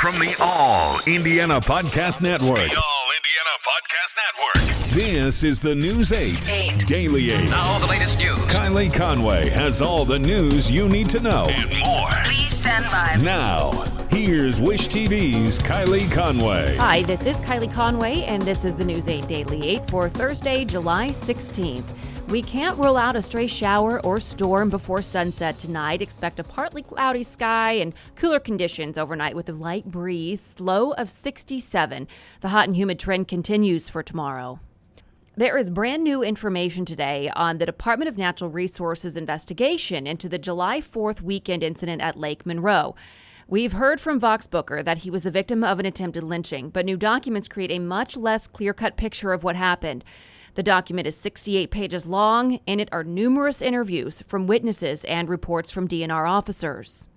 From the All Indiana Podcast Network. The All Indiana Podcast Network. This is the News 8 Daily 8. Now the latest news. Kylie Conway has all the news you need to know. And more. Please stand by. Now, here's Wish TV's Kylie Conway. Hi, this is Kylie Conway, and this is the News 8 Daily 8 for Thursday, July 16th. We can't rule out a stray shower or storm before sunset tonight. Expect a partly cloudy sky and cooler conditions overnight with a light breeze, low of 67. The hot and humid trend continues for tomorrow. There is brand new information today on the Department of Natural Resources investigation into the July 4th weekend incident at Lake Monroe. We've heard from Vox Booker that he was the victim of an attempted lynching, but new documents create a much less clear-cut picture of what happened. The document is 68 pages long. In it are numerous interviews from witnesses and reports from DNR officers.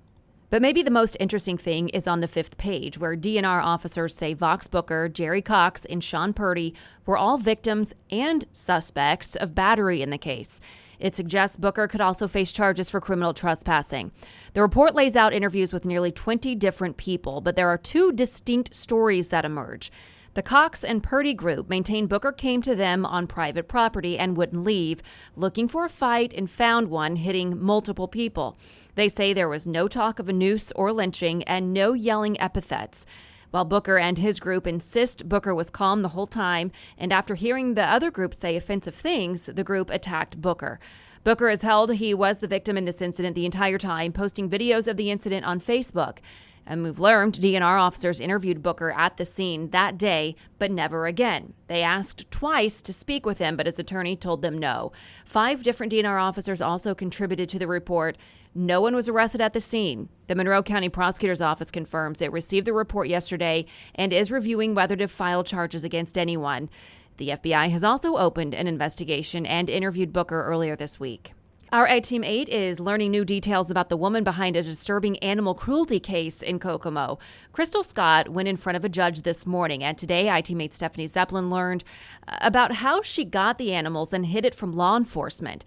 But maybe the most interesting thing is on the 5th page, where DNR officers say Vox Booker, Jerry Cox, and Sean Purdy were all victims and suspects of battery in the case. It suggests Booker could also face charges for criminal trespassing. The report lays out interviews with nearly 20 different people, but there are two distinct stories that emerge. The Cox and Purdy group maintained Booker came to them on private property and wouldn't leave, looking for a fight and found one, hitting multiple people. They say there was no talk of a noose or lynching and no yelling epithets. While Booker and his group insist Booker was calm the whole time, and after hearing the other group say offensive things, the group attacked Booker. Booker has held he was the victim in this incident the entire time, posting videos of the incident on Facebook. And we've learned DNR officers interviewed Booker at the scene that day, but never again. They asked twice to speak with him, but his attorney told them no. 5 different DNR officers also contributed to the report. No one was arrested at the scene. The Monroe County Prosecutor's Office confirms it received the report yesterday and is reviewing whether to file charges against anyone. The FBI has also opened an investigation and interviewed Booker earlier this week. Our Team 8 is learning new details about the woman behind a disturbing animal cruelty case in Kokomo. Crystal Scott went in front of a judge this morning, and today Team 8 Stephanie Zeppelin learned about how she got the animals and hid it from law enforcement.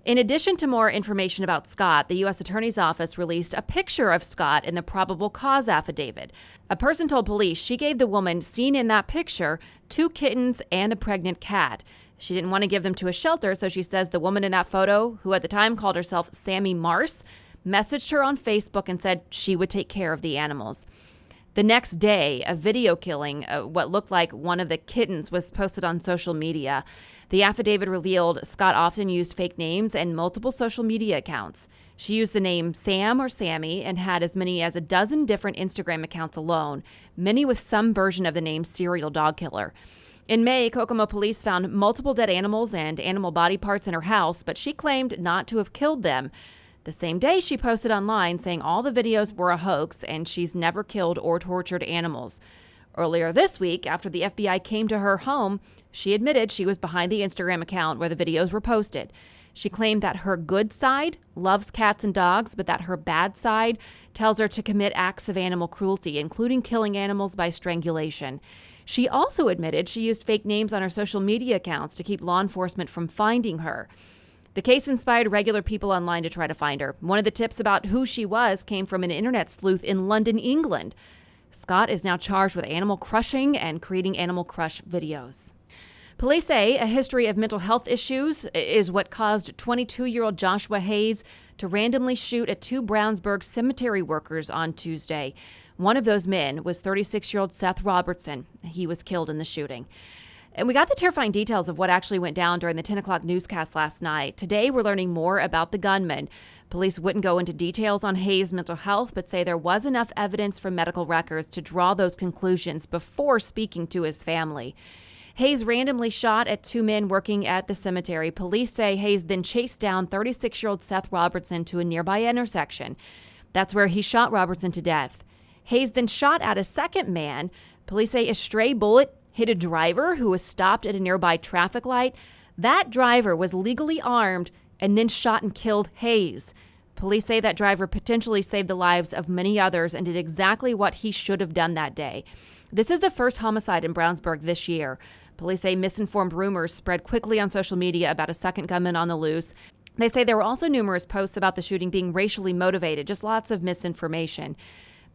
In addition to more information about Scott, the U.S. Attorney's Office released a picture of Scott in the probable cause affidavit. A person told police she gave the woman seen in that picture 2 kittens and a pregnant cat. She didn't want to give them to a shelter, so she says the woman in that photo, who at the time called herself Sammy Mars, messaged her on Facebook and said she would take care of the animals. The next day, a video killing what looked like one of the kittens was posted on social media. The affidavit revealed Scott often used fake names and multiple social media accounts. She used the name Sam or Sammy and had as many as a dozen different Instagram accounts alone, many with some version of the name Serial Dog Killer. In May, Kokomo police found multiple dead animals and animal body parts in her house, but she claimed not to have killed them. The same day, she posted online saying all the videos were a hoax and she's never killed or tortured animals. Earlier this week, after the FBI came to her home, she admitted she was behind the Instagram account where the videos were posted. She claimed that her good side loves cats and dogs, but that her bad side tells her to commit acts of animal cruelty, including killing animals by strangulation. She also admitted she used fake names on her social media accounts to keep law enforcement from finding her. The case inspired regular people online to try to find her. One of the tips about who she was came from an internet sleuth in London, England. Scott is now charged with animal crushing and creating animal crush videos. Police say a history of mental health issues is what caused 22-year-old Joshua Hayes to randomly shoot at 2 Brownsburg cemetery workers on Tuesday. One of those men was 36-year-old Seth Robertson. He was killed in the shooting. And we got the terrifying details of what actually went down during the 10 o'clock newscast last night. Today, we're learning more about the gunman. Police wouldn't go into details on Hayes' mental health, but say there was enough evidence from medical records to draw those conclusions before speaking to his family. Hayes randomly shot at 2 men working at the cemetery. Police say Hayes then chased down 36-year-old Seth Robertson to a nearby intersection. That's where he shot Robertson to death. Hayes then shot at a second man. Police say a stray bullet hit a driver who was stopped at a nearby traffic light. That driver was legally armed and then shot and killed Hayes. Police say that driver potentially saved the lives of many others and did exactly what he should have done that day. This is the first homicide in Brownsburg this year. Police say misinformed rumors spread quickly on social media about a second gunman on the loose. They say there were also numerous posts about the shooting being racially motivated, just lots of misinformation.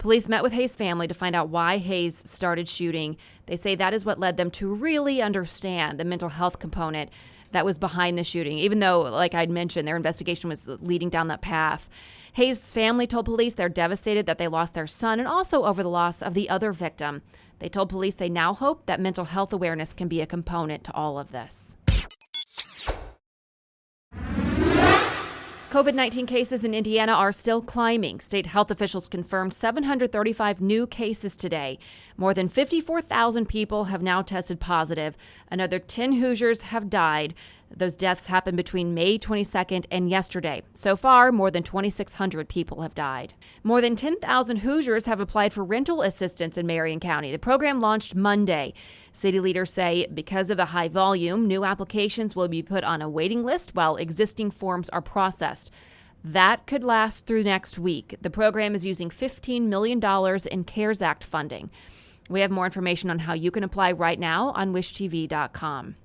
Police met with Hayes' family to find out why Hayes started shooting. They say that is what led them to really understand the mental health component that was behind the shooting, even though, like I'd mentioned, their investigation was leading down that path. Hayes' family told police they're devastated that they lost their son and also over the loss of the other victim. They told police they now hope that mental health awareness can be a component to all of this. COVID-19 cases in Indiana are still climbing. State health officials confirmed 735 new cases today. More than 54,000 people have now tested positive. Another 10 Hoosiers have died. Those deaths happened between May 22nd and yesterday. So far, more than 2,600 people have died. More than 10,000 Hoosiers have applied for rental assistance in Marion County. The program launched Monday. City leaders say because of the high volume, new applications will be put on a waiting list while existing forms are processed. That could last through next week. The program is using $15 million in CARES Act funding. We have more information on how you can apply right now on wishtv.com.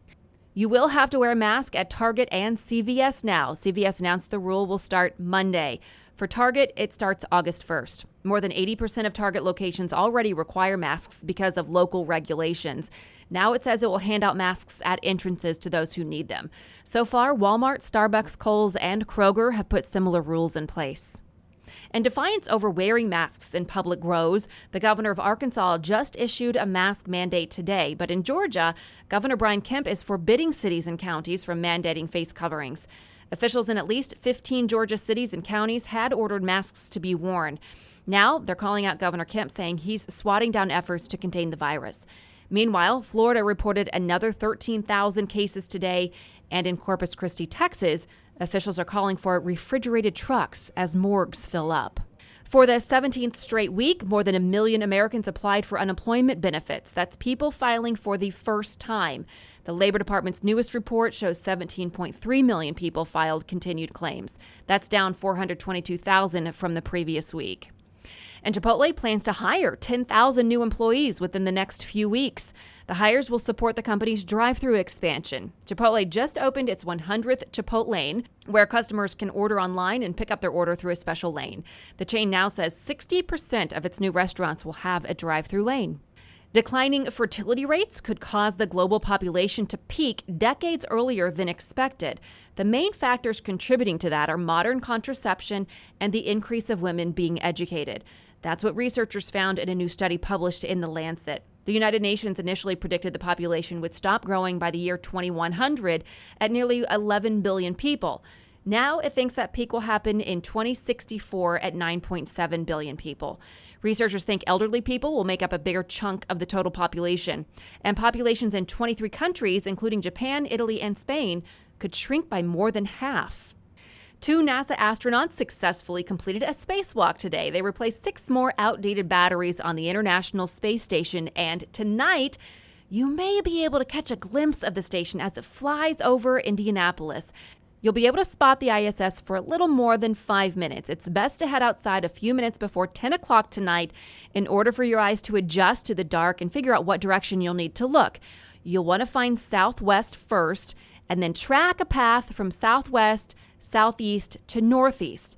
You will have to wear a mask at Target and CVS now. CVS announced the rule will start Monday. For Target, it starts August 1st. More than 80% of Target locations already require masks because of local regulations. Now it says it will hand out masks at entrances to those who need them. So far, Walmart, Starbucks, Kohl's, and Kroger have put similar rules in place. And defiance over wearing masks in public grows. The governor of Arkansas just issued a mask mandate today. But in Georgia, Governor Brian Kemp is forbidding cities and counties from mandating face coverings. Officials in at least 15 Georgia cities and counties had ordered masks to be worn. Now they're calling out Governor Kemp, saying he's swatting down efforts to contain the virus. Meanwhile, Florida reported another 13,000 cases today. And in Corpus Christi, Texas, officials are calling for refrigerated trucks as morgues fill up. For the 17th straight week, more than 1 million Americans applied for unemployment benefits. That's people filing for the first time. The Labor Department's newest report shows 17.3 million people filed continued claims. That's down 422,000 from the previous week. And Chipotle plans to hire 10,000 new employees within the next few weeks. The hires will support the company's drive-through expansion. Chipotle just opened its 100th Chipotlane, where customers can order online and pick up their order through a special lane. The chain now says 60% of its new restaurants will have a drive-through lane. Declining fertility rates could cause the global population to peak decades earlier than expected. The main factors contributing to that are modern contraception and the increase of women being educated. That's what researchers found in a new study published in The Lancet. The United Nations initially predicted the population would stop growing by the year 2100 at nearly 11 billion people. Now it thinks that peak will happen in 2064 at 9.7 billion people. Researchers think elderly people will make up a bigger chunk of the total population. And populations in 23 countries, including Japan, Italy, and Spain, could shrink by more than half. 2 NASA astronauts successfully completed a spacewalk today. They replaced 6 more outdated batteries on the International Space Station. And tonight, you may be able to catch a glimpse of the station as it flies over Indianapolis. You'll be able to spot the ISS for a little more than 5 minutes. It's best to head outside a few minutes before 10 o'clock tonight in order for your eyes to adjust to the dark and figure out what direction you'll need to look. You'll want to find southwest first and then track a path from southwest, southeast to northeast.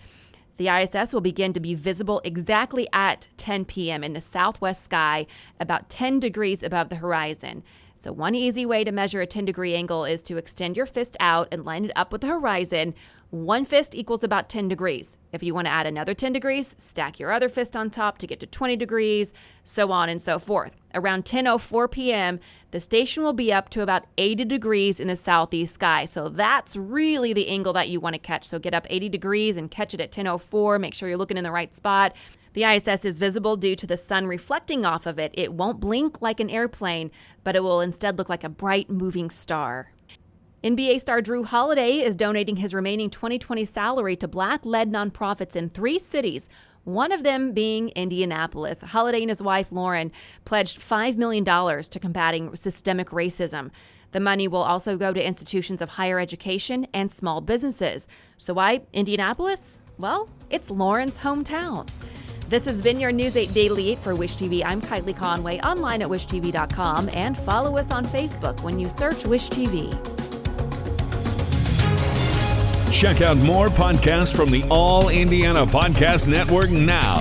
The ISS will begin to be visible exactly at 10 p.m. in the southwest sky, about 10 degrees above the horizon. So one easy way to measure a 10-degree angle is to extend your fist out and line it up with the horizon. One fist equals about 10 degrees. If you want to add another 10 degrees, stack your other fist on top to get to 20 degrees, so on and so forth. Around 10:04 p.m., the station will be up to about 80 degrees in the southeast sky. So that's really the angle that you want to catch. So get up 80 degrees and catch it at 10:04. Make sure you're looking in the right spot. The ISS is visible due to the sun reflecting off of it. It won't blink like an airplane, but it will instead look like a bright moving star. NBA star Drew Holiday is donating his remaining 2020 salary to Black-led nonprofits in 3 cities, one of them being Indianapolis. Holiday and his wife, Lauren, pledged $5 million to combating systemic racism. The money will also go to institutions of higher education and small businesses. So why Indianapolis? Well, it's Lauren's hometown. This has been your News 8 Daily 8 for Wish TV. I'm Kylie Conway, online at wishtv.com, and follow us on Facebook when you search Wish TV. Check out more podcasts from the All Indiana Podcast Network now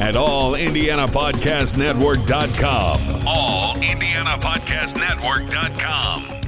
at allindianapodcastnetwork.com. allindianapodcastnetwork.com.